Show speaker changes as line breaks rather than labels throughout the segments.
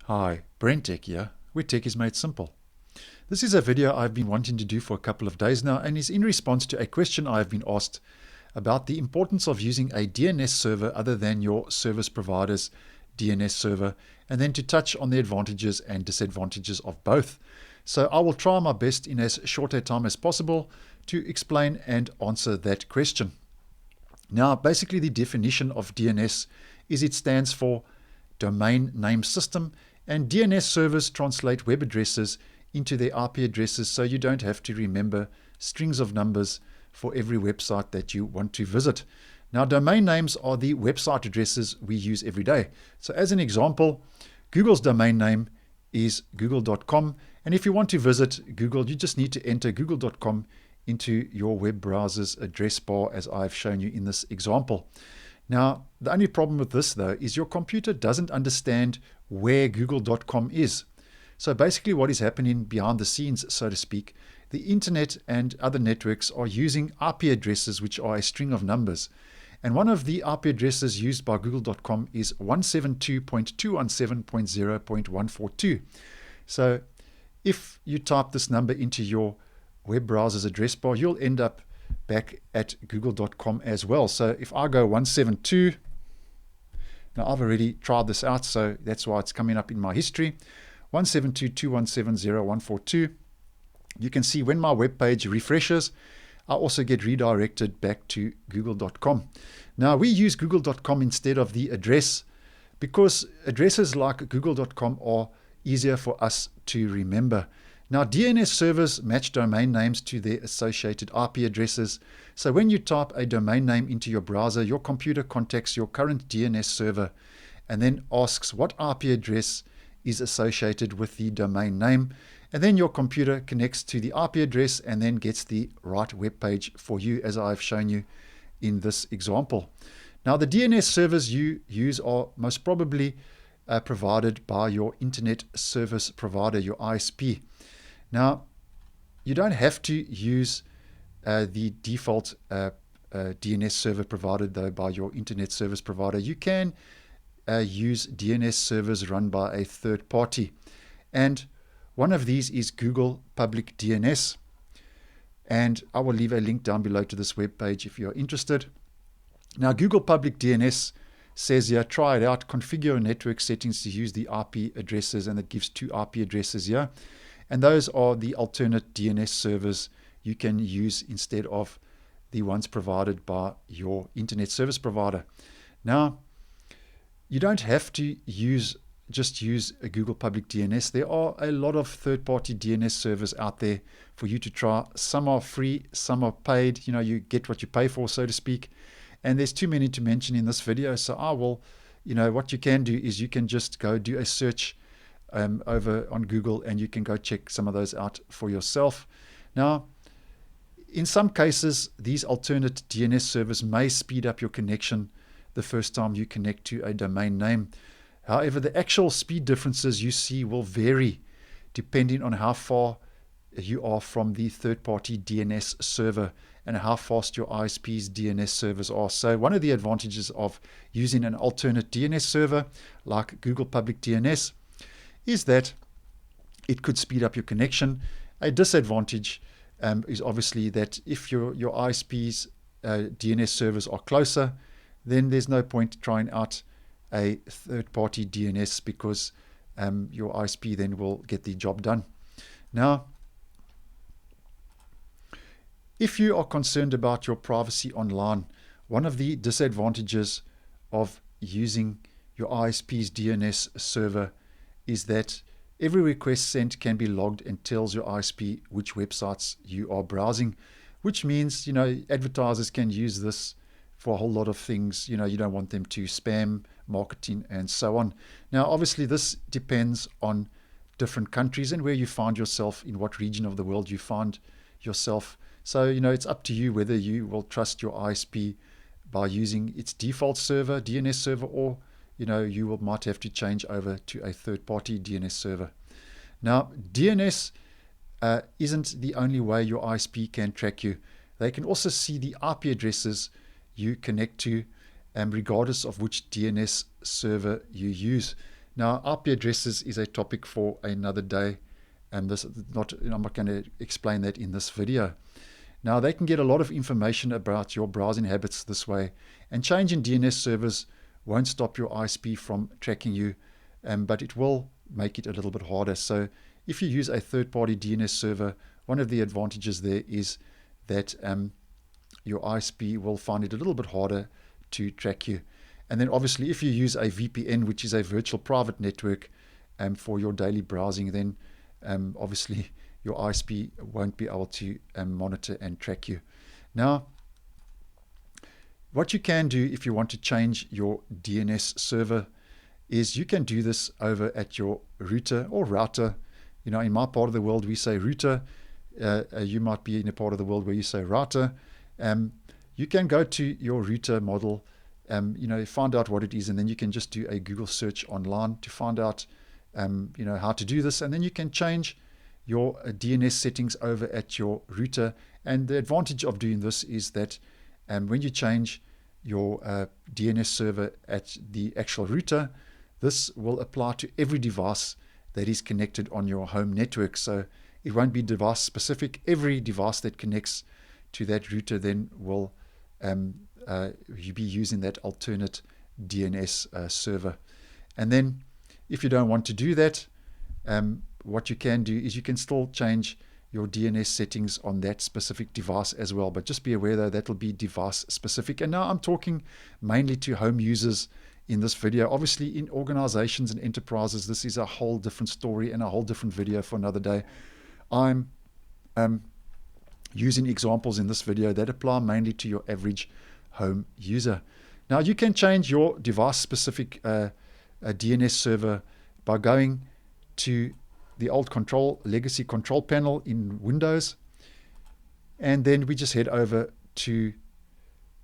Hi, BrenTech here, where tech is made simple. This is a video I've been wanting to do for a couple of days now and is in response to a question I have been asked about the importance of using a DNS server other than your service provider's DNS server, and then to touch on the advantages and disadvantages of both. So I will try my best in as short a time as possible to explain and answer that question. Now, basically the definition of DNS is it stands for Domain Name System, and DNS servers translate web addresses into their IP addresses so you don't have to remember strings of numbers for every website that you want to visit. Now, domain names are the website addresses we use every day. So as an example, Google's domain name is google.com, and if you want to visit Google, you just need to enter google.com into your web browser's address bar as I've shown you in this example. Now, the only problem with this, though, is your computer doesn't understand where google.com is. So basically what is happening behind the scenes, so to speak, the internet and other networks are using IP addresses, which are a string of numbers. And one of the IP addresses used by google.com is 172.217.0.142. So if you type this number into your web browser's address bar, you'll end up back at google.com as well. So if I go 172, now I've already tried this out, so that's why it's coming up in my history, 172.217.0.142. You can see when my web page refreshes, I also get redirected back to google.com. Now we use google.com instead of the address because addresses like google.com are easier for us to remember. Now, DNS servers match domain names to their associated IP addresses. So when you type a domain name into your browser, your computer contacts your current DNS server and then asks what IP address is associated with the domain name. And then your computer connects to the IP address and then gets the right web page for you, as I've shown you in this example. Now, the DNS servers you use are most probably provided by your internet service provider, your ISP. Now, you don't have to use the default DNS server provided though by your internet service provider. You can use DNS servers run by a third party. And one of these is Google Public DNS. And I will leave a link down below to this web page if you're interested. Now, Google Public DNS says here, try it out, configure your network settings to use the IP addresses, and it gives 2 IP addresses here. And those are the alternate DNS servers you can use instead of the ones provided by your internet service provider. Now, you don't have to just use a Google Public DNS. There are a lot of third-party DNS servers out there for you to try. Some are free, some are paid. You know, you get what you pay for, so to speak. And there's too many to mention in this video. So I will, what you can do is you can just go do a search over on Google, and you can go check some of those out for yourself. Now, in some cases, these alternate DNS servers may speed up your connection the first time you connect to a domain name. However, the actual speed differences you see will vary depending on how far you are from the third-party DNS server and how fast your ISP's DNS servers are. So one of the advantages of using an alternate DNS server like Google Public DNS is that it could speed up your connection. A disadvantage is obviously that if your ISP's DNS servers are closer, then there's no point trying out a third-party DNS because your ISP then will get the job done. Now, if you are concerned about your privacy online, one of the disadvantages of using your ISP's DNS server is that every request sent can be logged and tells your ISP which websites you are browsing, which means, advertisers can use this for a whole lot of things. You don't want them to spam, marketing, and so on. Now, obviously, this depends on different countries and where you find yourself, in what region of the world you find yourself. So, it's up to you whether you will trust your ISP by using its default server, DNS server, or you might have to change over to a third-party DNS server. Now, DNS isn't the only way your ISP can track you. They can also see the IP addresses you connect to, regardless of which DNS server you use. Now, IP addresses is a topic for another day, and I'm not going to explain that in this video. Now, they can get a lot of information about your browsing habits this way, and changing DNS servers won't stop your ISP from tracking you, but it will make it a little bit harder. So if you use a third-party DNS server, one of the advantages there is that your ISP will find it a little bit harder to track you. And then obviously if you use a VPN, which is a virtual private network for your daily browsing, then obviously your ISP won't be able to monitor and track you. Now, what you can do if you want to change your DNS server is you can do this over at your router or router. You know, in my part of the world, we say router. You might be in a part of the world where you say router. You can go to your router model, find out what it is, and then you can just do a Google search online to find out, how to do this. And then you can change your DNS settings over at your router. And the advantage of doing this is that when you change your DNS server at the actual router, this will apply to every device that is connected on your home network. So it won't be device specific. Every device that connects to that router then will you be using that alternate DNS server. And then if you don't want to do that, what you can do is you can still change your DNS settings on that specific device as well. But just be aware though, that will be device specific. And now I'm talking mainly to home users in this video. Obviously in organizations and enterprises, this is a whole different story and a whole different video for another day. I'm using examples in this video that apply mainly to your average home user. Now you can change your device specific DNS server by going to the old legacy control panel in Windows, and then we just head over to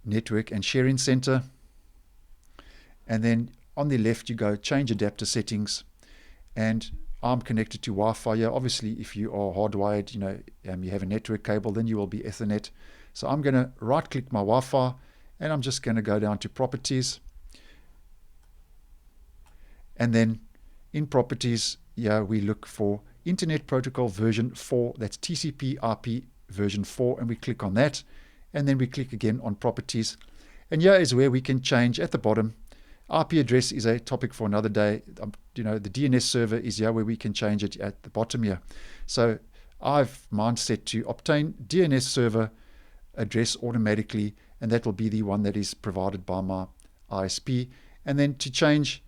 Network and Sharing Center, and then on the left you go change adapter settings, and I'm connected to Wi-Fi here. Obviously if you are hardwired, you have a network cable, then you will be Ethernet. So I'm going to right click my Wi-Fi, and I'm just going to go down to Properties, and then in Properties, we look for Internet Protocol version 4. That's TCP IP version 4, and we click on that, and then we click again on Properties. And here is where we can change at the bottom. IP address is a topic for another day. The DNS server is here where we can change it at the bottom here. So I've mine set to obtain DNS server address automatically, and that will be the one that is provided by my ISP. And then to change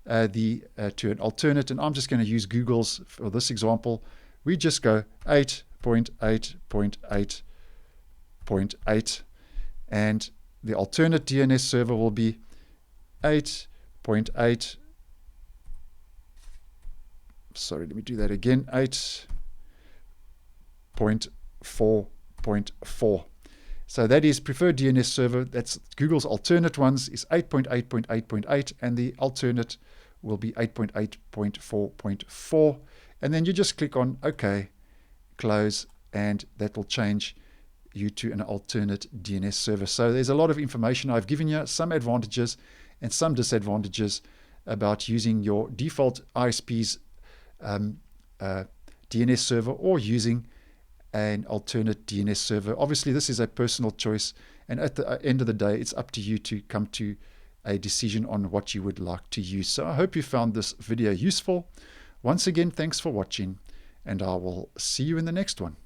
to an alternate, and I'm just going to use Google's for this example. We just go 8.8.8.8, and the alternate DNS server will be 8.8. Sorry, let me do that again. 8.4.4. So that is preferred DNS server. That's Google's alternate ones is 8.8.8.8, and the alternate will be 8.8.4.4. And then you just click on OK, close, and that will change you to an alternate DNS server. So there's a lot of information I've given you, some advantages and some disadvantages about using your default ISP's DNS server or using an alternate DNS server. Obviously, this is a personal choice, and at the end of the day, it's up to you to come to a decision on what you would like to use. So I hope you found this video useful. Once again, thanks for watching, and I will see you in the next one.